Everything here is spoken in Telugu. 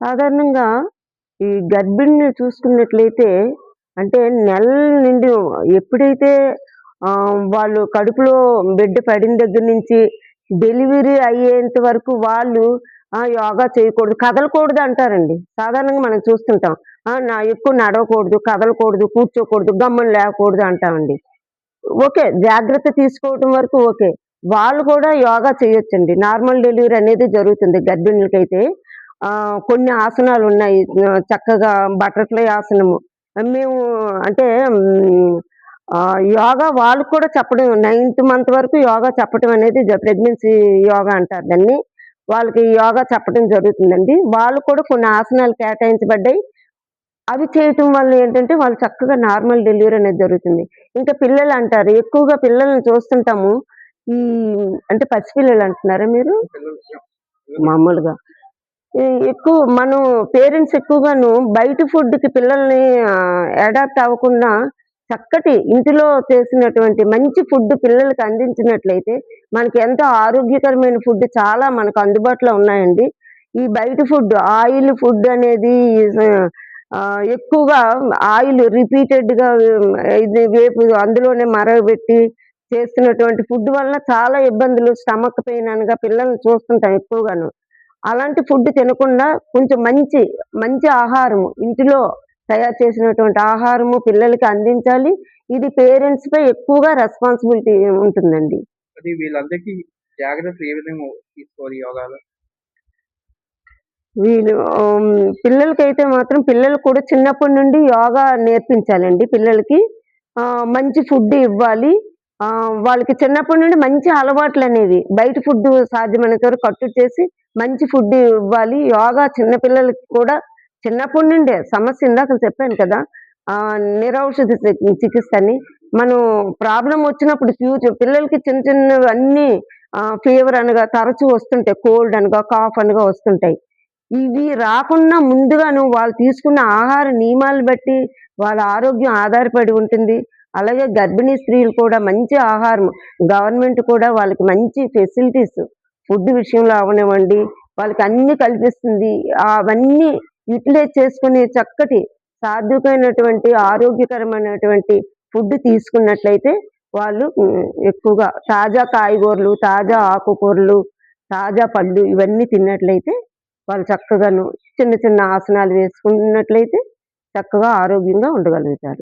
సాధారణంగా ఈ గర్భిణిని చూసుకున్నట్లయితే అంటే నెలల నుండి ఎప్పుడైతే వాళ్ళు కడుపులో బిడ్డ పడిన దగ్గర నుంచి డెలివరీ అయ్యేంత వరకు వాళ్ళు యోగా చేయకూడదు, కదలకూడదు అంటారండి. సాధారణంగా మనం చూస్తుంటాం. ఎక్కువ నడవకూడదు, కదలకూడదు, కూర్చోకూడదు, గమ్మున లేవకూడదు అంటామండి. ఓకే. జాగ్రత్త తీసుకోవటం వరకు ఓకే. వాళ్ళు కూడా యోగా చేయొచ్చండి. నార్మల్ డెలివరీ అనేది జరుగుతుంది గర్భిణులకైతే. కొన్ని ఆసనాలున్నాయి. చక్కగా బటర్‌ఫ్లై ఆసనము. మేము అంటే యోగా వాళ్ళకి కూడా చెప్పడం నైన్త్ మంత్ వరకు యోగా చెప్పటం అనేది ప్రెగ్నెన్సీ యోగా అంటారు దాన్ని. వాళ్ళకి యోగా చెప్పడం జరుగుతుందండి. వాళ్ళు కూడా కొన్ని ఆసనాలు కేటాయించబడ్డాయి. అవి చేయటం వల్ల ఏంటంటే, వాళ్ళు చక్కగా నార్మల్ డెలివరీ అనేది జరుగుతుంది. ఇంకా పిల్లలంటారు. ఎక్కువగా పిల్లల్ని చూస్తుంటాము. ఈ అంటే పసిపిల్లలు అంటున్నారా మీరు? మామూలుగా. ఎక్కువ మనం పేరెంట్స్ ఎక్కువగాను బయట ఫుడ్‌కి పిల్లల్ని అడాప్ట్ అవ్వకుండా చక్కటి ఇంటిలో చేసినటువంటి మంచి ఫుడ్ పిల్లలకి అందించినట్లయితే, మనకి ఎంతో ఆరోగ్యకరమైన ఫుడ్ చాలా మనకు అందుబాటులో ఉన్నాయండి. ఈ బయట ఫుడ్, ఆయిల్ ఫుడ్ అనేది ఎక్కువగా ఆయిల్ రిపీటెడ్‌గా ఇది వేపు అందులోనే మరగబెట్టి చేస్తున్నటువంటి ఫుడ్ వలన చాలా ఇబ్బందులు, స్టమక్ పెయిన్ అనగా పిల్లల్ని చూస్తుంటాం ఎక్కువగాను. అలాంటి ఫుడ్ తినకుండా కొంచెం మంచి, మంచి ఆహారము ఇంటిలో తయారు చేసినటువంటి ఆహారము పిల్లలకి అందించాలి. ఇది పేరెంట్స్‌పై ఎక్కువగా రెస్పాన్సిబిలిటీ ఉంటుందండి. అది వీళ్ళందరికీ జాగ్రత్తలు ఏ విధంగా తీసుకోవాలి యోగాలో? వీళ్ళు పిల్లలకైతే మాత్రం పిల్లలకి కూడా చిన్నప్పటి నుండి యోగా నేర్పించాలండి పిల్లలకి. మంచి ఫుడ్ ఇవ్వాలి. వాళ్ళకి చిన్నప్పటి నుండి మంచి అలవాట్లనేవి బయట ఫుడ్డు సాధ్యమైనంత వరకు కట్టడి చేసి మంచి ఫుడ్ ఇవ్వాలి. యోగా చిన్న పిల్లలకి కూడా చిన్నప్పటి నుండే సమస్య ఇందాకల చెప్పాను కదా! నిరౌషధ చికిత్స అని. మనం ప్రాబ్లమ్ వచ్చినప్పుడు పిల్లలకి చిన్న చిన్నవన్నీ ఫీవర్ అనగా తరచూ వస్తుంటాయి. కోల్డ్ అనగా, కాఫ్ అనగా వస్తుంటాయి. ఇవి రాకుండా ముందుగాను వాళ్ళు తీసుకున్న ఆహార నియమాలు బట్టి వాళ్ళ ఆరోగ్యం ఆధారపడి ఉంటుంది. అలాగే గర్భిణీ స్త్రీలు కూడా మంచి ఆహారం గవర్నమెంట్ కూడా వాళ్ళకి మంచి ఫెసిలిటీస్ ఫుడ్ విషయంలో అవ్వనివ్వండి, వాళ్ళకి అన్నీ కల్పిస్తుంది. అవన్నీ యుటిలైజ్ చేసుకొని చక్కటి సాత్వికమైనటువంటి, ఆరోగ్యకరమైనటువంటి ఫుడ్ తీసుకున్నట్లయితే వాళ్ళు ఎక్కువగా తాజా కాయగూరలు, తాజా ఆకుకూరలు, తాజా పళ్ళు ఇవన్నీ తిన్నట్లయితే వాళ్ళు చక్కగాను చిన్న చిన్న ఆసనాలు వేసుకున్నట్లయితే చక్కగా ఆరోగ్యంగా ఉండగలుగుతారు.